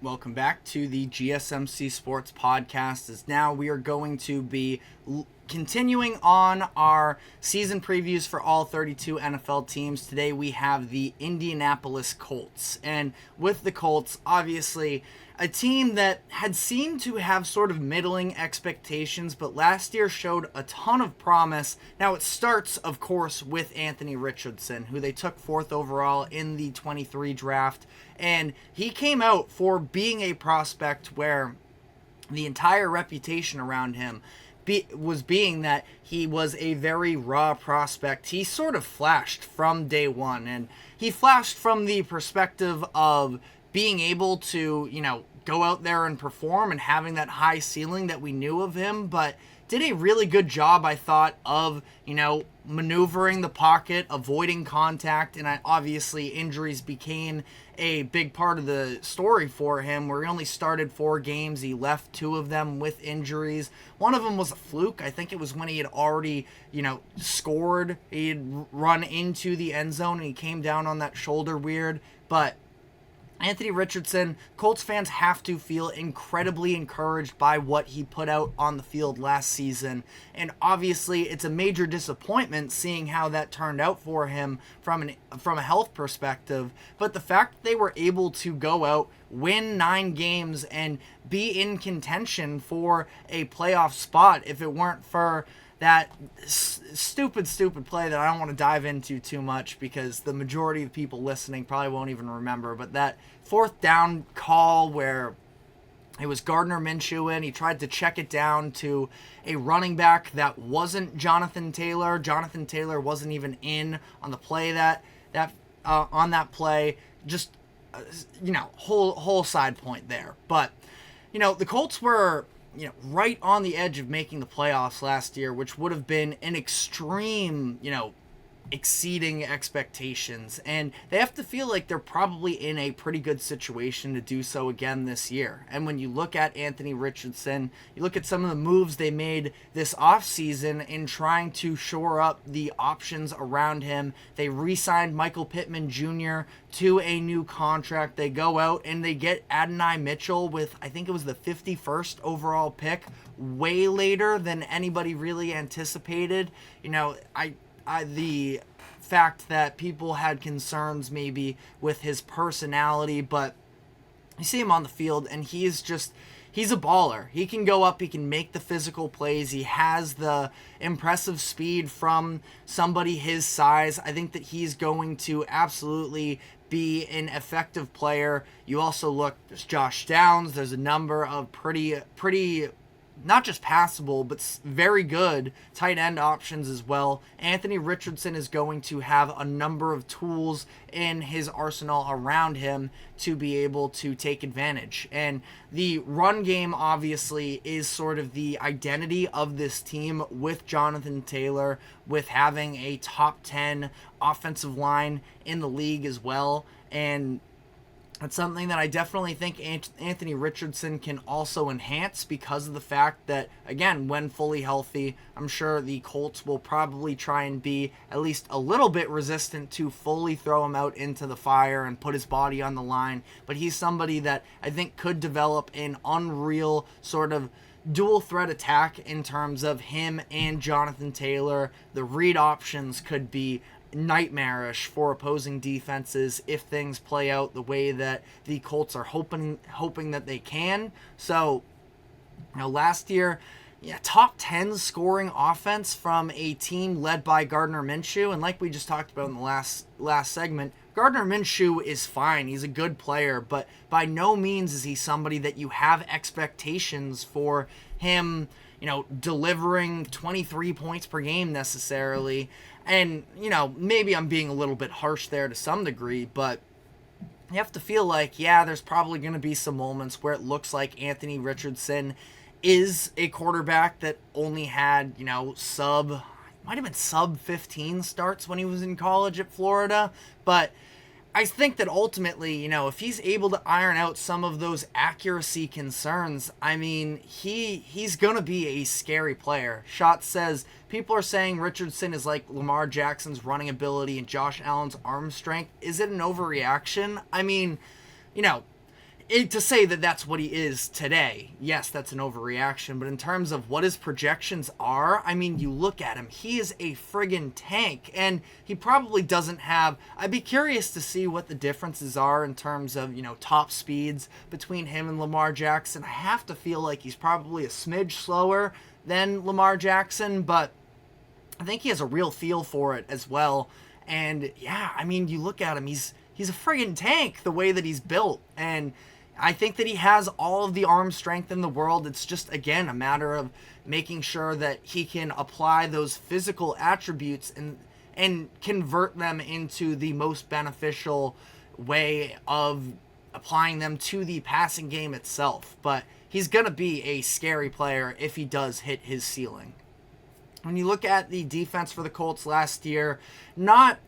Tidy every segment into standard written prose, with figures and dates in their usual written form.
Welcome back to the GSMC Sports Podcast. As now we are going to be continuing on our season previews for all 32 NFL teams. Today we have the Indianapolis Colts. And with the Colts, obviously a team that had seemed to have sort of middling expectations, but last year showed a ton of promise. Now it starts, of course, with Anthony Richardson, who they took 4th overall in the 23 draft. And he came out for being a prospect where the entire reputation around him was being that he was a very raw prospect. He sort of flashed from day one, and he flashed from the perspective of being able to, go out there and perform and having that high ceiling that we knew of him, but did a really good job, I thought, of, maneuvering the pocket, avoiding contact, and obviously injuries became a big part of the story for him, where he only started 4 games. He left 2 of them with injuries. One of them was a fluke. I think it was when he had already, scored. He had run into the end zone, and he came down on that shoulder weird, but Anthony Richardson, Colts fans have to feel incredibly encouraged by what he put out on the field last season. And obviously, it's a major disappointment seeing how that turned out for him from a health perspective. But the fact that they were able to go out, win 9 games, and be in contention for a playoff spot, if it weren't for that stupid play that I don't want to dive into too much because the majority of people listening probably won't even remember, but that 4th down call where it was Gardner Minshew in, he tried to check it down to a running back that wasn't Jonathan Taylor. Jonathan Taylor wasn't even in on the play on that play. Just, whole side point there. But, the Colts were right on the edge of making the playoffs last year, which would have been an extreme, exceeding expectations. And they have to feel like they're probably in a pretty good situation to do so again this year. And when you look at Anthony Richardson, you look at some of the moves they made this offseason in trying to shore up the options around him. They re-signed Michael Pittman Jr. to a new contract. They go out and they get Adonai Mitchell with, I think it was the 51st overall pick, way later than anybody really anticipated. The fact that people had concerns maybe with his personality, but you see him on the field and he's a baller. He can go up, he can make the physical plays, he has the impressive speed from somebody his size. I think that he's going to absolutely be an effective player. You also look, there's Josh Downs, there's a number of pretty not just passable, but very good tight end options as well. Anthony Richardson is going to have a number of tools in his arsenal around him to be able to take advantage. And the run game, obviously, is sort of the identity of this team with Jonathan Taylor, with having a top 10 offensive line in the league as well. And it's something that I definitely think Anthony Richardson can also enhance because of the fact that, again, when fully healthy, I'm sure the Colts will probably try and be at least a little bit resistant to fully throw him out into the fire and put his body on the line. But he's somebody that I think could develop an unreal sort of dual threat attack in terms of him and Jonathan Taylor. The read options could be nightmarish for opposing defenses if things play out the way that the Colts are hoping that they can. So, last year, top 10 scoring offense from a team led by Gardner Minshew, and like we just talked about in the last segment, Gardner Minshew is fine. He's a good player, but by no means is he somebody that you have expectations for him, delivering 23 points per game necessarily. And, maybe I'm being a little bit harsh there to some degree, but you have to feel like, there's probably going to be some moments where it looks like Anthony Richardson is a quarterback that only had, sub 15 starts when he was in college at Florida. But I think that ultimately, if he's able to iron out some of those accuracy concerns, he's going to be a scary player. Shot says, people are saying Richardson is like Lamar Jackson's running ability and Josh Allen's arm strength. Is it an overreaction? to say that that's what he is today, yes, that's an overreaction. But in terms of what his projections are, I mean, you look at him, he is a friggin' tank. And he probably doesn't have, I'd be curious to see what the differences are in terms of, top speeds between him and Lamar Jackson. I have to feel like he's probably a smidge slower than Lamar Jackson, but I think he has a real feel for it as well. And yeah, I mean, you look at him, he's a friggin' tank the way that he's built. And I think that he has all of the arm strength in the world. It's just, again, a matter of making sure that he can apply those physical attributes and convert them into the most beneficial way of applying them to the passing game itself. But he's going to be a scary player if he does hit his ceiling. When you look at the defense for the Colts last year, not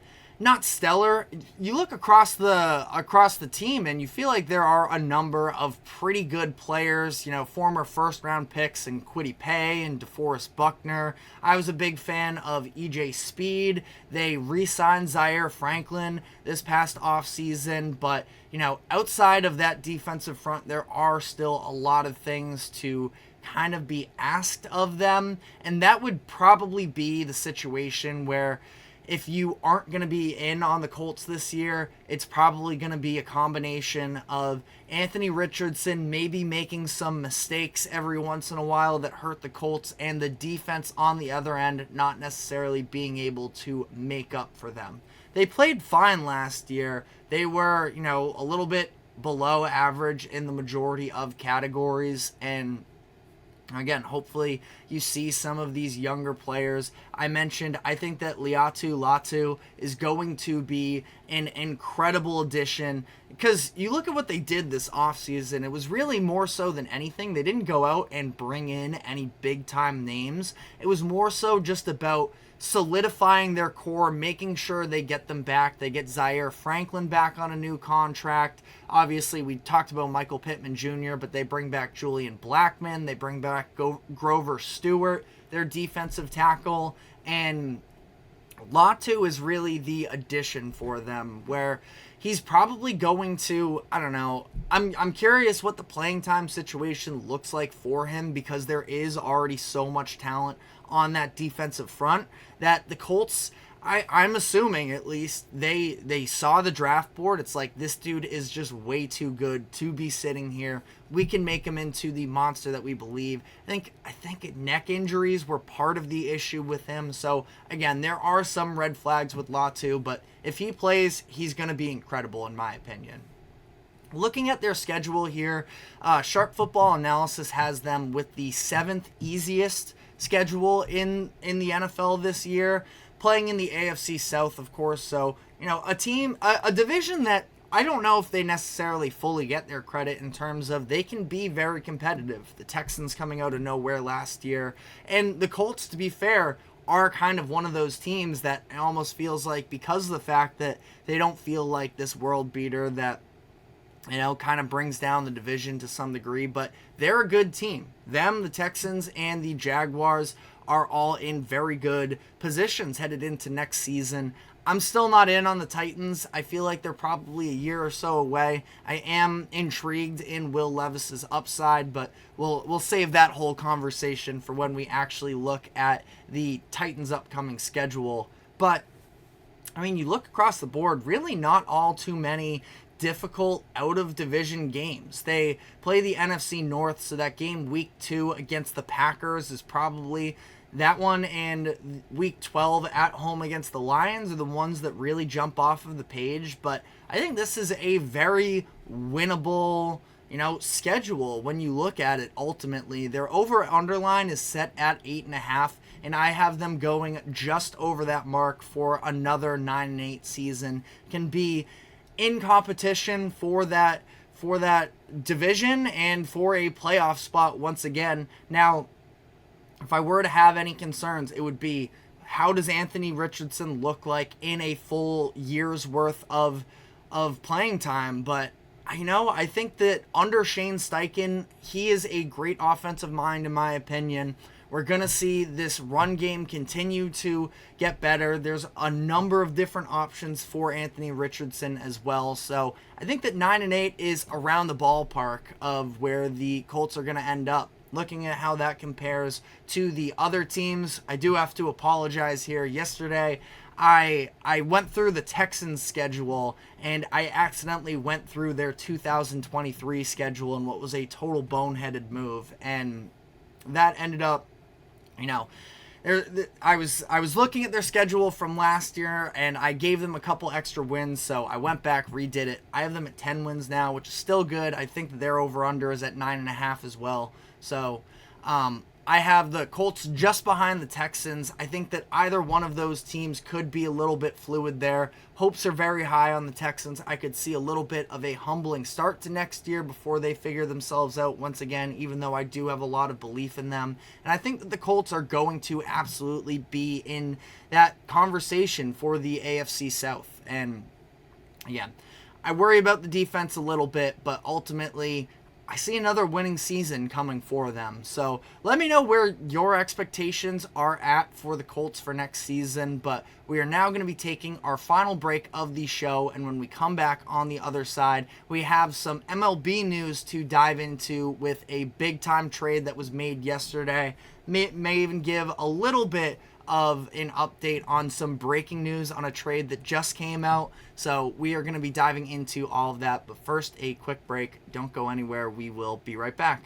stellar. You look across the team and you feel like there are a number of pretty good players, former first round picks in Kwity Paye and DeForest Buckner. I was a big fan of EJ Speed. They re-signed Zaire Franklin this past offseason, but outside of that defensive front, there are still a lot of things to kind of be asked of them, and that would probably be the situation where if you aren't going to be in on the Colts this year, it's probably going to be a combination of Anthony Richardson maybe making some mistakes every once in a while that hurt the Colts, and the defense on the other end not necessarily being able to make up for them. They played fine last year. They were, a little bit below average in the majority of categories, and again, hopefully you see some of these younger players. I mentioned, I think that Liatu Latu is going to be an incredible addition because you look at what they did this offseason. It was really more so than anything. They didn't go out and bring in any big-time names. It was more so just about solidifying their core, making sure they get them back. They get Zaire Franklin back on a new contract. Obviously, we talked about Michael Pittman Jr., but they bring back Julian Blackmon. They bring back Grover Stewart, their defensive tackle. And Latu is really the addition for them, where he's probably going to, I don't know, I'm curious what the playing time situation looks like for him, because there is already so much talent on that defensive front that the Colts, I'm assuming at least, they saw the draft board. It's like, this dude is just way too good to be sitting here. We can make him into the monster that we believe. I think neck injuries were part of the issue with him. So again, there are some red flags with Latu, but if he plays, he's going to be incredible in my opinion. Looking at their schedule here, Sharp Football Analysis has them with the 7th easiest schedule in the NFL this year, playing in the AFC South, of course. So, a division that I don't know if they necessarily fully get their credit in terms of they can be very competitive. The Texans coming out of nowhere last year, and the Colts, to be fair, are kind of one of those teams that almost feels like, because of the fact that they don't feel like this world beater that kind of brings down the division to some degree, but they're a good team. Them, the Texans, and the Jaguars are all in very good positions headed into next season. I'm still not in on the Titans. I feel like they're probably a year or so away. I am intrigued in Will Levis's upside, but we'll save that whole conversation for when we actually look at the Titans' upcoming schedule. But, you look across the board, really not all too many difficult out-of-division games. They play the NFC North, so that game week 2 against the Packers is probably that one, and week 12 at home against the Lions are the ones that really jump off of the page. But I think this is a very winnable, schedule when you look at it ultimately. Their over-underline is set at 8.5, and I have them going just over that mark for another 9-8 season. Can be in competition for that division and for a playoff spot once again. Now, if I were to have any concerns, it would be, how does Anthony Richardson look like in a full year's worth of playing time? But I think that under Shane Steichen, he is a great offensive mind in my opinion. We're going to see this run game continue to get better. There's a number of different options for Anthony Richardson as well. So I think that 9-8 is around the ballpark of where the Colts are going to end up. Looking at how that compares to the other teams, I do have to apologize here. Yesterday, I went through the Texans' schedule, and I accidentally went through their 2023 schedule in what was a total boneheaded move, and that ended up, I was looking at their schedule from last year, and I gave them a couple extra wins, so I went back, redid it. I have them at 10 wins now, which is still good. I think that their over-under is at 9.5 as well. So I have the Colts just behind the Texans. I think that either one of those teams could be a little bit fluid there. Hopes are very high on the Texans. I could see a little bit of a humbling start to next year before they figure themselves out once again, even though I do have a lot of belief in them. And I think that the Colts are going to absolutely be in that conversation for the AFC South. And yeah, I worry about the defense a little bit, but ultimately I see another winning season coming for them. So let me know where your expectations are at for the Colts for next season. But we are now going to be taking our final break of the show. And when we come back on the other side, we have some MLB news to dive into with a big-time trade that was made yesterday. May even give a little bit of an update on some breaking news on a trade that just came out. So we are going to be diving into all of that. But first, a quick break. Don't go anywhere. We will be right back.